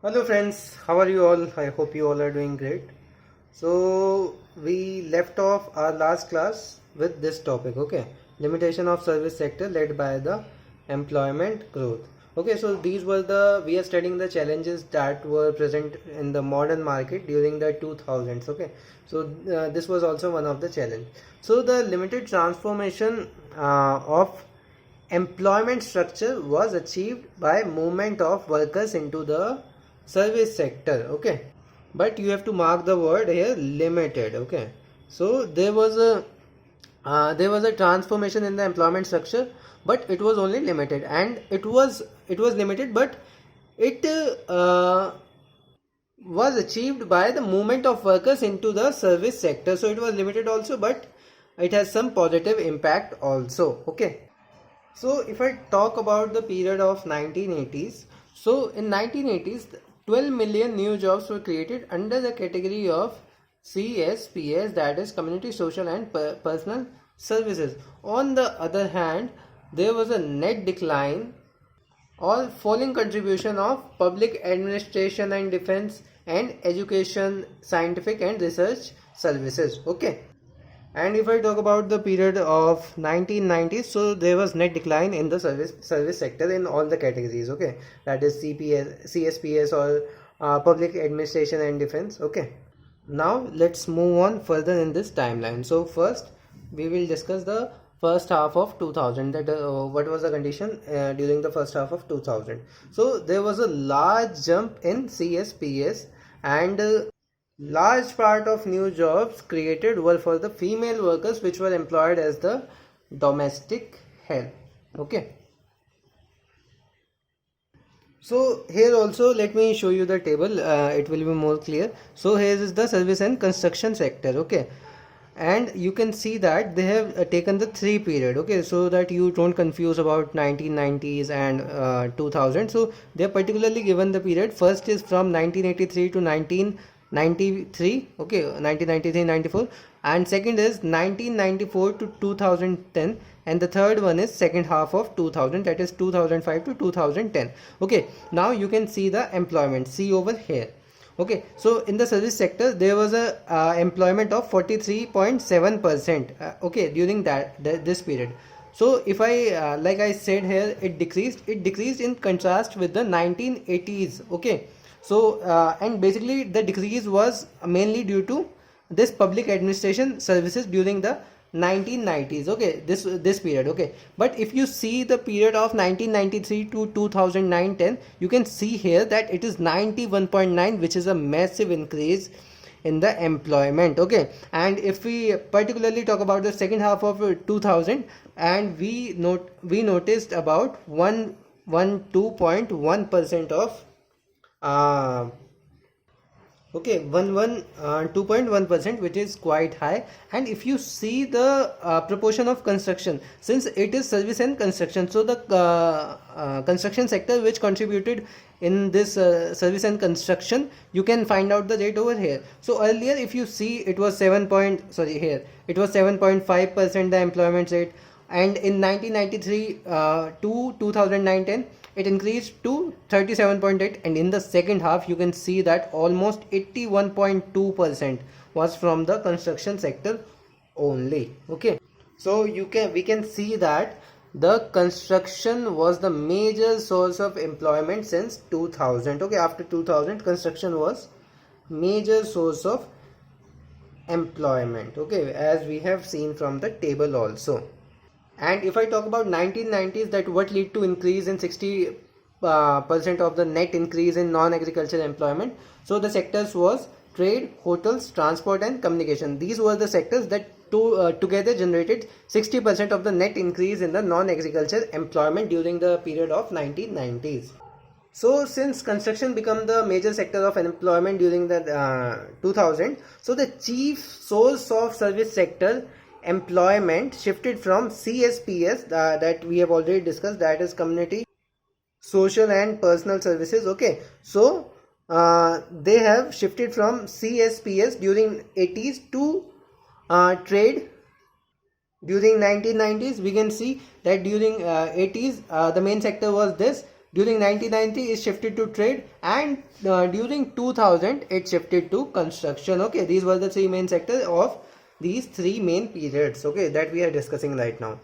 Hello friends, how are you all? I hope you all are doing great. So we left off our last class with this topic, okay? Limitation of service sector led by the employment growth. Okay, so these were we are studying the challenges that were present in the modern market during the 2000s, okay? So this was also one of the challenge. So the limited transformation of employment structure was achieved by movement of workers into the service sector, okay, but you have to mark the word here limited, okay. So there was a transformation in the employment structure, but it was only limited, and it was limited, but it was achieved by the movement of workers into the service sector. So it was limited also, but it has some positive impact also, okay. So if I talk about the period of 1980s, so in 1980s 12 million new jobs were created under the category of CSPS, that is community social and personal services. On the other hand, there was a net decline or falling contribution of public administration and defense and education, scientific and research services, okay. And if I talk about the period of 1990s, so there was net decline in the service sector in all the categories, okay, that is CSPS or public administration and defense, okay. Now let's move on further in this timeline. So first we will discuss the first half of 2000, that what was the condition during the first half of 2000. So there was a large jump in CSPS, and large part of new jobs created were for the female workers, which were employed as the domestic help, okay. So here also let me show you the table, it will be more clear. So here is the service and construction sector, okay, and you can see that they have taken the three period, okay, so that you don't confuse about 1990s and 2000. So they are particularly given the period. First is from 1983 to 1993, okay, 1993-94, and second is 1994 to 2010, and the third one is second half of 2000, that is 2005 to 2010, okay. Now you can see the employment, see over here, okay. So in the service sector there was a employment of 43.7%, okay, during this period. So if I like I said here, it decreased in contrast with the 1980s, okay. So and basically the decrease was mainly due to this public administration services during the 1990s, okay, this period, okay. But if you see the period of 1993 to 2009-10, you can see here that it is 91.9, which is a massive increase in the employment, okay. And if we particularly talk about the second half of 2000, and we noticed about 2.1% of uh, okay, 2.1%, which is quite high. And if you see the proportion of construction, since it is service and construction, so the construction sector which contributed in this service and construction, you can find out the rate over here. So earlier if you see, it was 7.5% the employment rate, and in 1993 to 2009-10 it increased to 37.8, and in the second half you can see that almost 81.2% was from the construction sector only, okay. So we can see that the construction was the major source of employment since 2000, okay. After 2000, construction was major source of employment, okay, as we have seen from the table also. And if I talk about 1990s, that what lead to increase in 60% of the net increase in non-agricultural employment. So the sectors was trade, hotels, transport and communication. These were the sectors that together generated 60% of the net increase in the non-agricultural employment during the period of 1990s. So since construction became the major sector of employment during the 2000, so the chief source of service sector employment shifted from CSPS, that we have already discussed, that is community social and personal services, okay. So they have shifted from CSPS during 80s to trade during 1990s. We can see that during 80s the main sector was this During 1990 it shifted to trade, and during 2000 it shifted to construction. Okay, these were the three main sectors of these three main periods, okay, that we are discussing right now.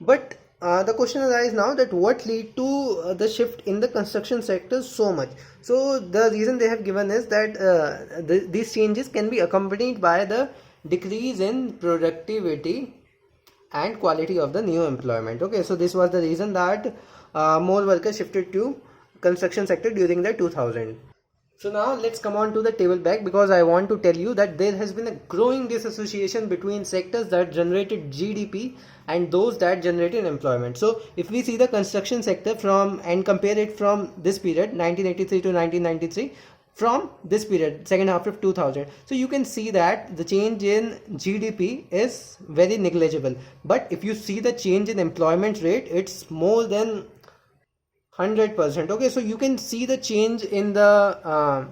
But the question arises now that what lead to the shift in the construction sector so much. So the reason they have given is that these changes can be accompanied by the decrease in productivity and quality of the new employment. Okay, so this was the reason that more workers shifted to construction sector during the 2000. So now let's come on to the table back, because I want to tell you that there has been a growing disassociation between sectors that generated GDP and those that generated employment. So if we see the construction sector from and compare it from this period 1983 to 1993, from this period second half of 2000, so you can see that the change in GDP is very negligible, but if you see the change in employment rate, it's more than 100%. Okay, so you can see the change in the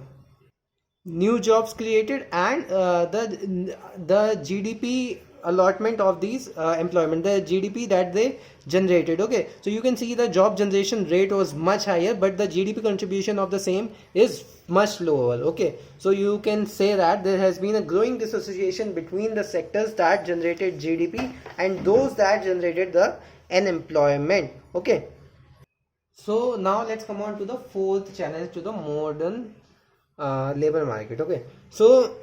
new jobs created and the GDP allotment of these employment, the GDP that they generated. Okay, so you can see the job generation rate was much higher, but the GDP contribution of the same is much lower. Okay, so you can say that there has been a growing disassociation between the sectors that generated GDP and those that generated the unemployment. Okay, so now let's come on to the fourth challenge to the modern labor market. Okay, so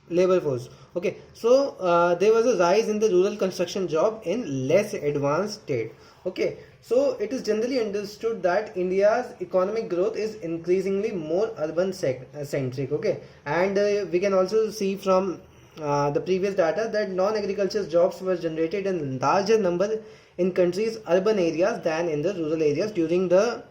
labor force. Okay, so there was a rise in the rural construction job in less advanced state. Okay, so it is generally understood that India's economic growth is increasingly more urban centric. Okay, and we can also see from the previous data that non-agriculture jobs were generated in larger number in countries' urban areas than in the rural areas during the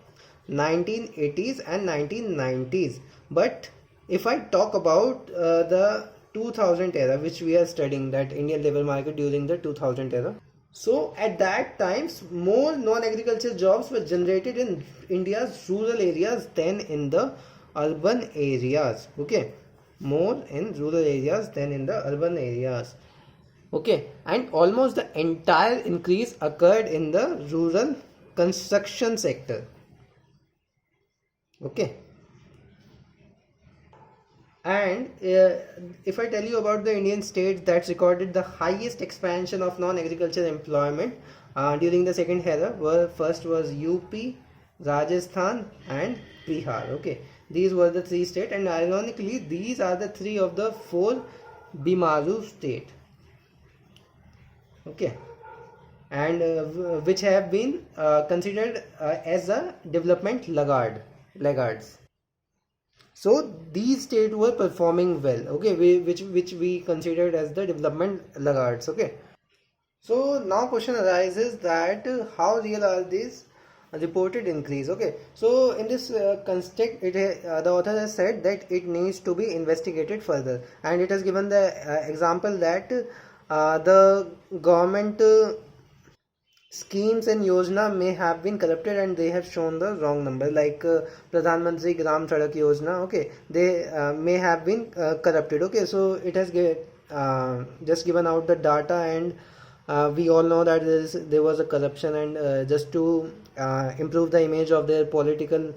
1980s and 1990s. But if I talk about the 2000 era, which we are studying, that Indian labor market during the 2000 era, so at that times more non-agriculture jobs were generated in India's rural areas than in the urban areas. Okay, more in rural areas than in the urban areas. Okay, and almost the entire increase occurred in the rural construction sector. Okay, and if I tell you about the Indian states that recorded the highest expansion of non-agriculture employment during the second era, first was UP, Rajasthan and Bihar. Okay, these were the three states, and ironically these are the three of the four Bimaru state. Okay, and which have been considered as a development laggards. So these states were performing well. Okay, which we considered as the development laggards. Okay, so now question arises that how real are these reported increase. Okay, so in this context, the author has said that it needs to be investigated further, and it has given the example that the government schemes and yojana may have been corrupted and they have shown the wrong number, like Pradhan Mantri Gram Sadak Yojana. Okay, they may have been corrupted. Okay, so it has just given out the data, and we all know that there was a corruption, and just to improve the image of their political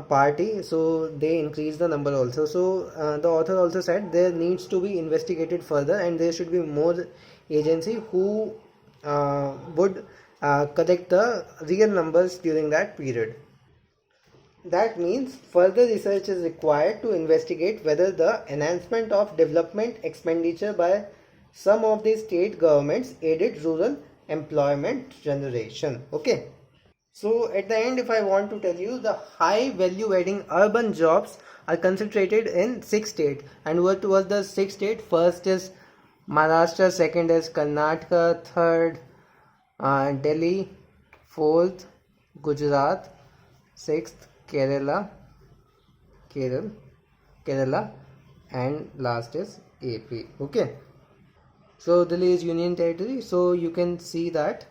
party, so they increase the number also. So the author also said there needs to be investigated further, and there should be more agency who would collect the real numbers during that period. That means further research is required to investigate whether the enhancement of development expenditure by some of the state governments aided rural employment generation. Okay, so at the end, if I want to tell you, the high value adding urban jobs are concentrated in 6 states. And what was the 6 states? First is Maharashtra, second is Karnataka, third Delhi, fourth Gujarat, sixth Kerala, and last is AP. Okay, so Delhi is Union Territory, so you can see that.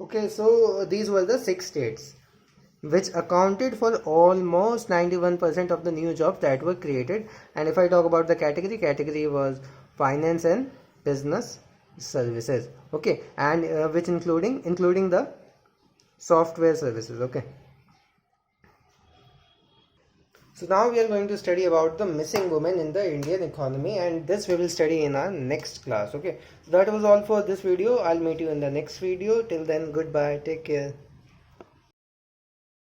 Okay, so these were the 6 states which accounted for almost 91% of the new jobs that were created. And if I talk about the category was finance and business services. Okay, and which including the software services. Okay, so now we are going to study about the missing women in the Indian economy, and this we will study in our next class. Okay, so that was all for this video. I'll meet you in the next video. Till then, goodbye, take care.